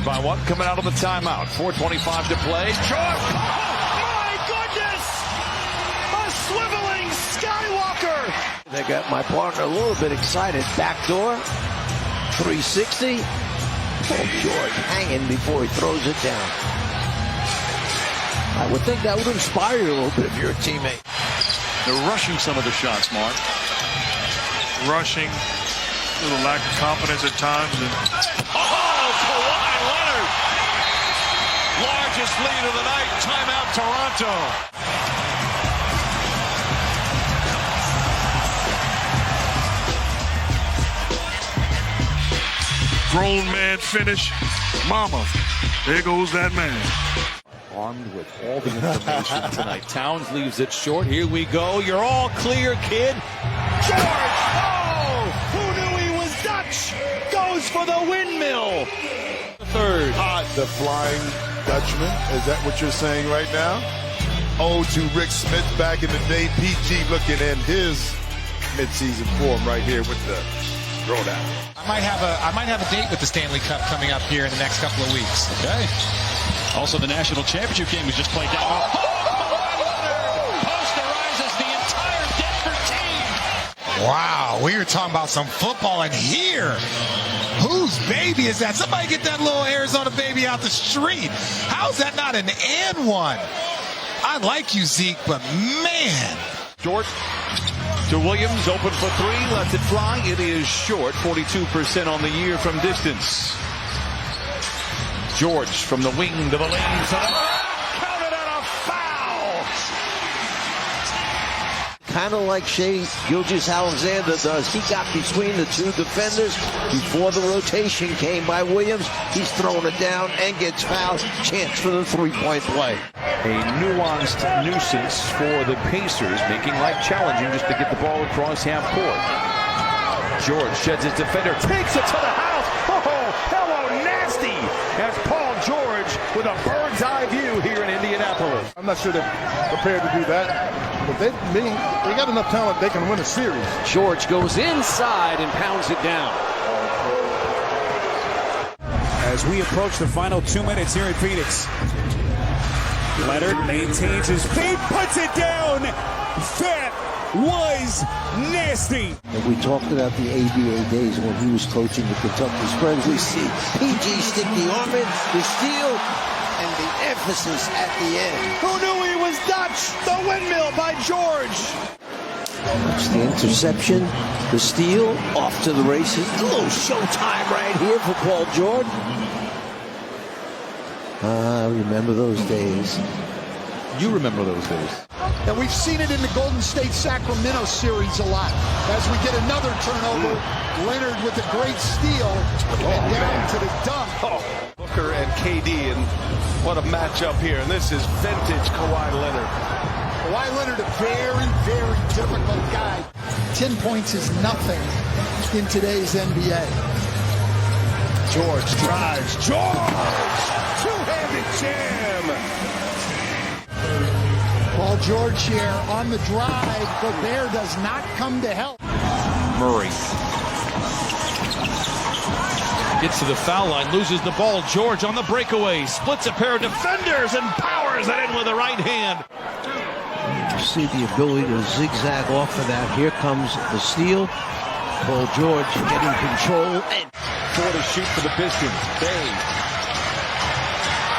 Warriors by 1 coming out of the timeout. 4:25 to play. George. Oh, my goodness! A swiveling Skywalker. They got my partner a little bit excited. Backdoor. 360. Paul George hanging before he throws it down. I would think that would inspire you a little bit if you're a teammate. They're rushing some of the shots, Mark. Rushing. A little lack of confidence at times. Oh, Kawhi Leonard! Largest lead of the night. Timeout, Toronto. Grown man finish. Mama. There goes that man. Armed with all the information tonight. Towns leaves it short. Here we go. You're all clear, kid. George! Oh! Who knew he was Dutch? Goes for the windmill. Third. The Flying Dutchman. Is that what you're saying right now? Oh, to Rick Smith back in the day. PG looking in his midseason form right here with the throwdown. I might have a date with the Stanley Cup coming up here in the next couple of weeks. Okay. Also, the national championship game was just played down. Kawhi Leonard posterizes the entire Denver team. Wow, we were talking about some football in here. Whose baby is that? Somebody get that little Arizona baby out the street. How's that not an and one? I like you, Zeke, but man. Short to Williams, open for 3, lets it fly. It is short, 42% on the year from distance. George from the wing to the lane. Counted at a foul. Kind of like Shea Gilgeous-Alexander does. He got between the two defenders before the rotation came by Williams. He's throwing it down and gets fouled. Chance for the three-point play. A nuanced nuisance for the Pacers, making life challenging just to get the ball across half court. George sheds his defender, takes it to the house. Oh, hello, nasty. That's Paul George with a bird's eye view here in Indianapolis. I'm not sure they're prepared to do that, but they got enough talent they can win a series. George goes inside and pounds it down. As we approach the final 2 minutes here in Phoenix, Leonard maintains his feet, puts it down. That was nasty. And we talked about the ABA days when he was coaching the Kentucky Spreads. We see PG stick the arm in, the steal, and the emphasis at the end. Who knew he was Dutch? The windmill by George. It's the interception, the steal, off to the races. A little showtime right here for Paul George. Remember those days. You remember those days. And we've seen it in the Golden State-Sacramento series a lot. As we get another turnover, Leonard with a great steal and down to the dunk. Booker and KD, and what a matchup here. And this is vintage Kawhi Leonard. Kawhi Leonard, a very, very difficult guy. 10 points is nothing in today's NBA. George drives. George! Two-handed jam! Paul George here on the drive. Gobert does not come to help. Murray gets to the foul line, loses the ball. George on the breakaway, splits a pair of defenders and powers it in with the right hand. You see the ability to zigzag off of that. Here comes the steal. Paul George getting control. And 4 to shoot for the Pistons. Bay.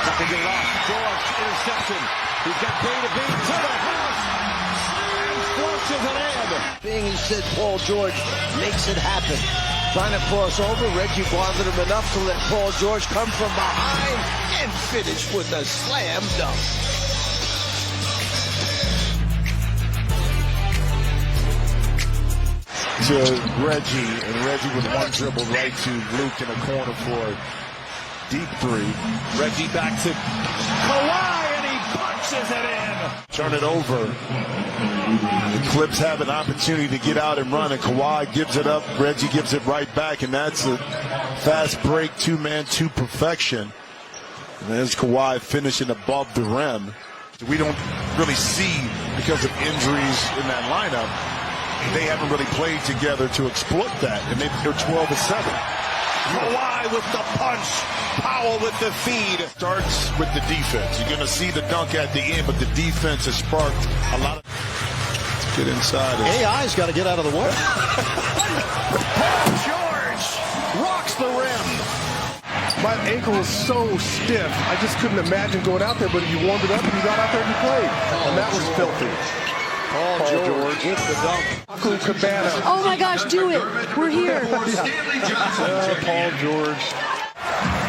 Not to get it off. George, interception. He's got Bay to beat to the house. And flushes it in. being, he said Paul George makes it happen. Trying to cross over, Reggie bothered him enough to let Paul George come from behind and finish with a slam dunk. To Reggie, and Reggie with one dribble right to Luke in the corner for a deep three. Reggie back to Kawhi, and he punches it in. Turn it over. The Clips have an opportunity to get out and run, and Kawhi gives it up. Reggie gives it right back, and that's a fast break, two-man, two perfection. And there's Kawhi finishing above the rim. We don't really see, because of injuries in that lineup, they haven't really played together to exploit that, and they're 12-7. Kawhi with the punch. Powell with the feed. Starts with the defense. You're going to see the dunk at the end, but the defense has sparked a lot of... Get inside. AI's got to get out of the way. Paul George rocks the rim. My ankle was so stiff, I just couldn't imagine going out there, but you warmed it up and you got out there and you played. And that was filthy. Paul George hits the dunk. Cabana. Oh my gosh, do it. We're here. Paul George.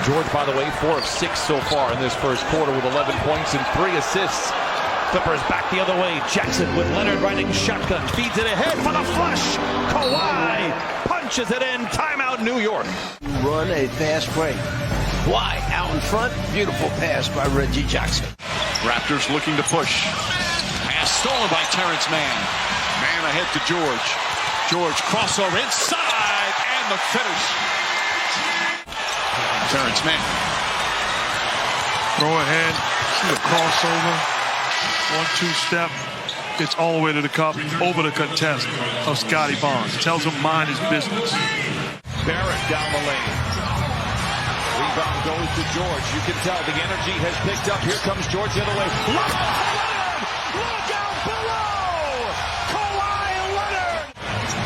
George, by the way, 4 of 6 so far in this first quarter with 11 points and 3 assists. Clippers back the other way. Jackson with Leonard riding shotgun. Feeds it ahead for the flush. Kawhi punches it in. Timeout, New York. Run a fast break. Kawhi out in front. Beautiful pass by Reggie Jackson. Raptors looking to push. Pass stolen by Terrence Mann. Mann ahead to George. George crossover inside and the finish. Terrence Mann. Throw ahead. See the crossover. 1-2 step. Gets all the way to the cup. Over the contest of Scotty Barnes. Tells him mind his business. Barrett down the lane. Rebound goes to George. You can tell the energy has picked up. Here comes George the other way. Look out below! Kawhi Leonard!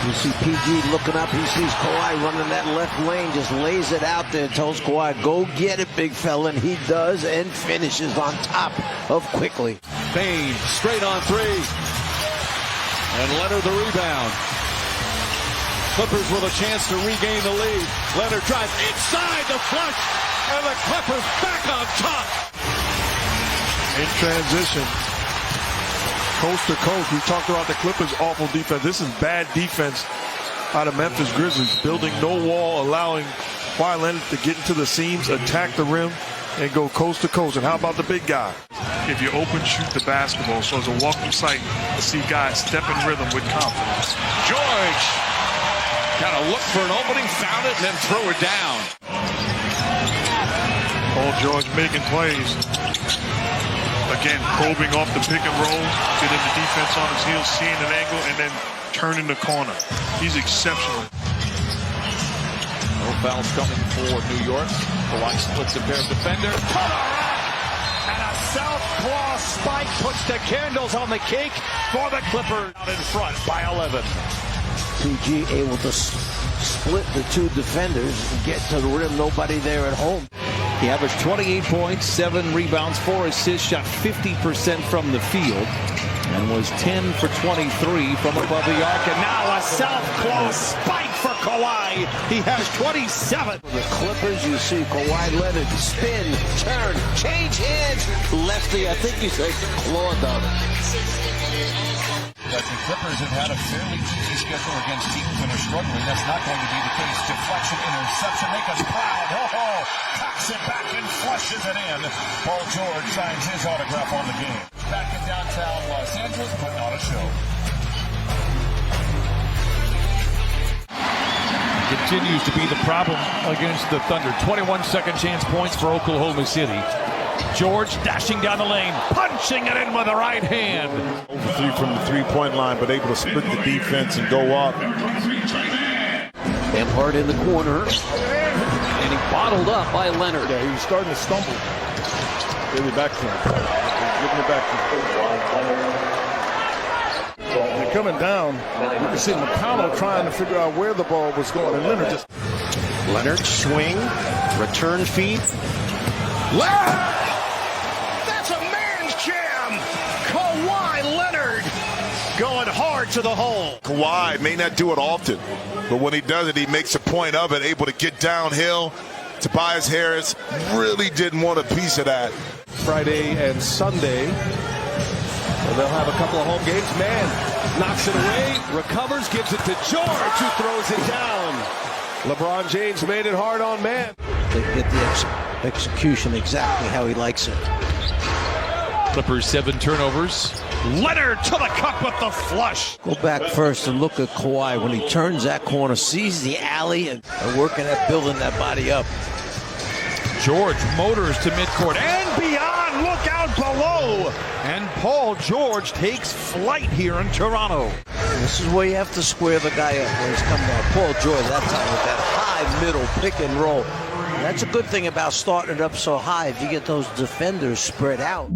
You see PG looking up. He sees Kawhi running that left lane. Just lays it out there. Tells Kawhi, go get it, big fella. And he does and finishes on top of quickly. Bain straight on 3. And Leonard the rebound. Clippers with a chance to regain the lead. Leonard drives inside the flush. And the Clippers back on top. In transition. Coast to coast. We talked about the Clippers' awful defense. This is bad defense out of Memphis Grizzlies. Building no wall, allowing Kawhi Leonard to get into the seams, attack the rim, and go coast to coast. And how about the big guy? If you open, shoot the basketball. So it's a welcome sight to see guys step in rhythm with confidence. George got to look for an opening, found it, and then throw it down. Paul George making plays. Again, probing off the pick and roll, getting the defense on his heels, seeing an angle, and then turning the corner. He's exceptional. No fouls coming for New York. Kawhi splits a pair of defenders. To the rack! And a southpaw spike puts the candles on the cake for the Clippers. Out in front by 11. PG able to split the 2 defenders and get to the rim. Nobody there at home. He averaged 28 points, 7 rebounds, 4 assists, shot 50% from the field, and was 10 for 23 from above the arc. And Now a southpaw spike for Kawhi. He has 27. The Clippers, you see Kawhi Leonard spin, turn, change hands. Lefty, I think you said claw down. But the Clippers have had a fairly easy schedule against teams that are struggling. That's not going to be the case. Deflection, interception, make us proud. Oh, cocks it back and flushes it in. Paul George signs his autograph on the game. Back in downtown Los Angeles, putting on a show. Continues to be the problem against the Thunder. 21 second chance points for Oklahoma City. George dashing down the lane, punching it in with the right hand. Over 3 from the three-point line, but able to split the defense and go up. Lampard in the corner. And he bottled up by Leonard. Yeah, he was starting to stumble. Give it back to him. Giving it back to him. They're coming down. You can see McConnell trying to figure out where the ball was going. And Leonard just... Leonard swing, return feed. Leonard! That's a man's jam! Kawhi Leonard going hard to the hole. Kawhi may not do it often, but when he does it, he makes a point of it, able to get downhill. Tobias Harris really didn't want a piece of that. Friday and Sunday. So they'll have a couple of home games. Man knocks it away, recovers, gives it to George, who throws it down. LeBron James made it hard on Man. They get the execution exactly how he likes it. Clippers 7 turnovers. Leonard to the cup with the flush. Go back first and look at Kawhi when he turns that corner, sees the alley, and working at building that body up. George motors to midcourt and beyond. Look out below. And Paul George takes flight here in Toronto. This is where you have to square the guy up when he's coming out. Paul George, that time with that high high middle pick and roll. That's a good thing about starting it up so high if you get those defenders spread out.